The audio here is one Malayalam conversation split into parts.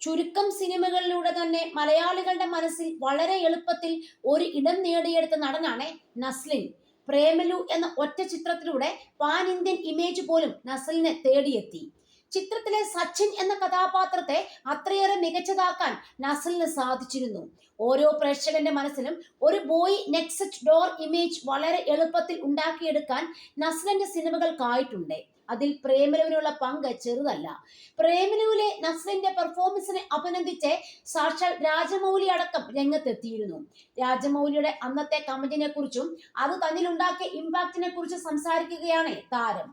ചുരുക്കം സിനിമകളിലൂടെ തന്നെ മലയാളികളുടെ മനസ്സിൽ വളരെ എളുപ്പത്തിൽ ഒരു ഇടം നേടിയെടുത്ത നടനാണ് നസ്ലിൻ. പ്രേമലു എന്ന ഒറ്റ ചിത്രത്തിലൂടെ പാൻ ഇന്ത്യൻ ഇമേജ് പോലും നസ്ലിനെ തേടിയെത്തി. ചിത്രത്തിലെ സച്ചിൻ എന്ന കഥാപാത്രത്തെ അത്രയേറെ മികച്ചതാക്കാൻ നസ്ലിന് സാധിച്ചിരുന്നു. ഓരോ പ്രേക്ഷകന്റെ മനസ്സിലും ഒരു ബോയ് നെക്സ്റ്റ് ഡോർ ഇമേജ് വളരെ എളുപ്പത്തിൽ ഉണ്ടാക്കിയെടുക്കാൻ നസ്ലിന്റെ സിനിമകൾക്കായിട്ടുണ്ട്. അതിൽ പ്രേമലുവിനുള്ള പങ്ക് ചെറുതല്ല. പ്രേമലുവിലെ നസ്ലിന്റെ പെർഫോമൻസിനെ അഭിനന്ദിച്ച് സാക്ഷാൽ രാജമൗലി അടക്കം രംഗത്തെത്തിയിരുന്നു. രാജമൗലിയുടെ അന്നത്തെ കമന്റിനെ കുറിച്ചും അത് തന്നിലുണ്ടാക്കിയ ഇമ്പാക്റ്റിനെ കുറിച്ചും സംസാരിക്കുകയാണ് താരം.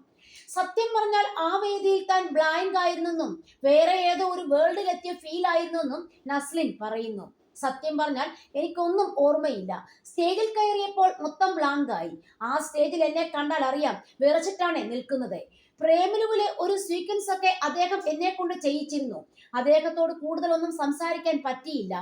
സത്യം പറഞ്ഞാൽ ആ വേദിയിൽ താൻ ബ്ലാങ്ക് ആയിരുന്നെന്നും വേറെ ഏതോ ഒരു വേൾഡിലെത്തിയ ഫീൽ ആയിരുന്നെന്നും നസ്ലിൻ പറയുന്നു. സത്യം പറഞ്ഞാൽ എനിക്കൊന്നും ഓർമ്മയില്ല. സ്റ്റേജിൽ കയറിയപ്പോൾ മൊത്തം ബ്ലാങ്ക് ആയി. ആ സ്റ്റേജിൽ എന്നെ കണ്ടാൽ അറിയാം വിറച്ചിട്ടാണ് നിൽക്കുന്നത്. പ്രേമലുവിലെ ഒരു സീക്വൻസ് ഒക്കെ അദ്ദേഹം എന്നെ കൊണ്ട് ചെയ്യിച്ചിരുന്നു. അദ്ദേഹത്തോട് കൂടുതലൊന്നും സംസാരിക്കാൻ പറ്റിയില്ല.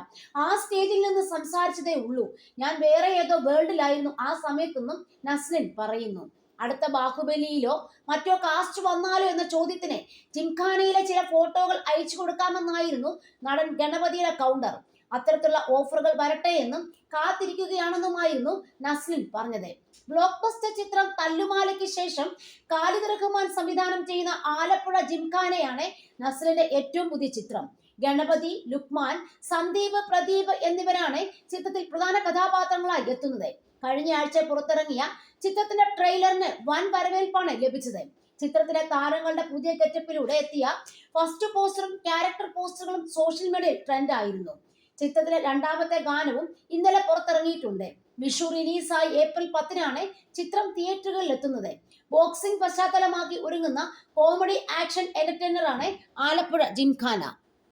ആ സ്റ്റേജിൽ നിന്ന് സംസാരിച്ചതേ ഉള്ളൂ. ഞാൻ വേറെ ഏതോ വേൾഡിലായിരുന്നു ആ സമയത്തൊന്നും നസ്ലിൻ പറയുന്നു. അടുത്ത ബാഹുബലിയിലോ മറ്റോ കാസ്റ്റ് വന്നാലോ എന്ന ചോദ്യത്തിന് ജിംഖാനയിലെ ചില ഫോട്ടോകൾ അയച്ചു കൊടുക്കാമെന്നായിരുന്നു നടൻ ഗണപതിയുടെ കൗണ്ടർ. അത്തരത്തിലുള്ള ഓഫറുകൾ വരട്ടെ എന്നും കാത്തിരിക്കുകയാണെന്നുമായിരുന്നു നസ്ലിൻ പറഞ്ഞത്. ബ്ലോക്ക് ബസ്റ്റർ ചിത്രം തല്ലുമാലയ്ക്ക് ശേഷം ഖാലിദ് റഹ്മാൻ സംവിധാനം ചെയ്യുന്ന ആലപ്പുഴ ജിംഖാനയാണ് നസ്ലിന്റെ ഏറ്റവും പുതിയ ചിത്രം. ഗണപതി, ലുക്മാൻ, സന്ദീപ്, പ്രദീപ് എന്നിവരാണ് ചിത്രത്തിൽ പ്രധാന കഥാപാത്രങ്ങളായി എത്തുന്നത്. കഴിഞ്ഞ ആഴ്ച പുറത്തിറങ്ങിയ ചിത്രത്തിന്റെ ട്രെയിലറിന് വൻ വരവേൽപ്പാണ് ലഭിച്ചത്. ചിത്രത്തിലെ താരങ്ങളുടെ പുതിയ ഗെറ്റപ്പിലൂടെ എത്തിയ ഫസ്റ്റ് പോസ്റ്ററും ക്യാരക്ടർ പോസ്റ്ററുകളും സോഷ്യൽ മീഡിയയിൽ ട്രെൻഡ് ആയിരുന്നു. ചിത്രത്തിലെ രണ്ടാമത്തെ ഗാനവും ഇന്നലെ പുറത്തിറങ്ങിയിട്ടുണ്ട്. വിഷു റിലീസായി ഏപ്രിൽ 10-നാണ് ചിത്രം തിയേറ്ററുകളിൽ എത്തുന്നത്. ബോക്സിംഗ് പശ്ചാത്തലമാക്കി ഒരുങ്ങുന്ന കോമഡി ആക്ഷൻ എന്റർടൈനറാണ് ആലപ്പുഴ ജിംഖാന.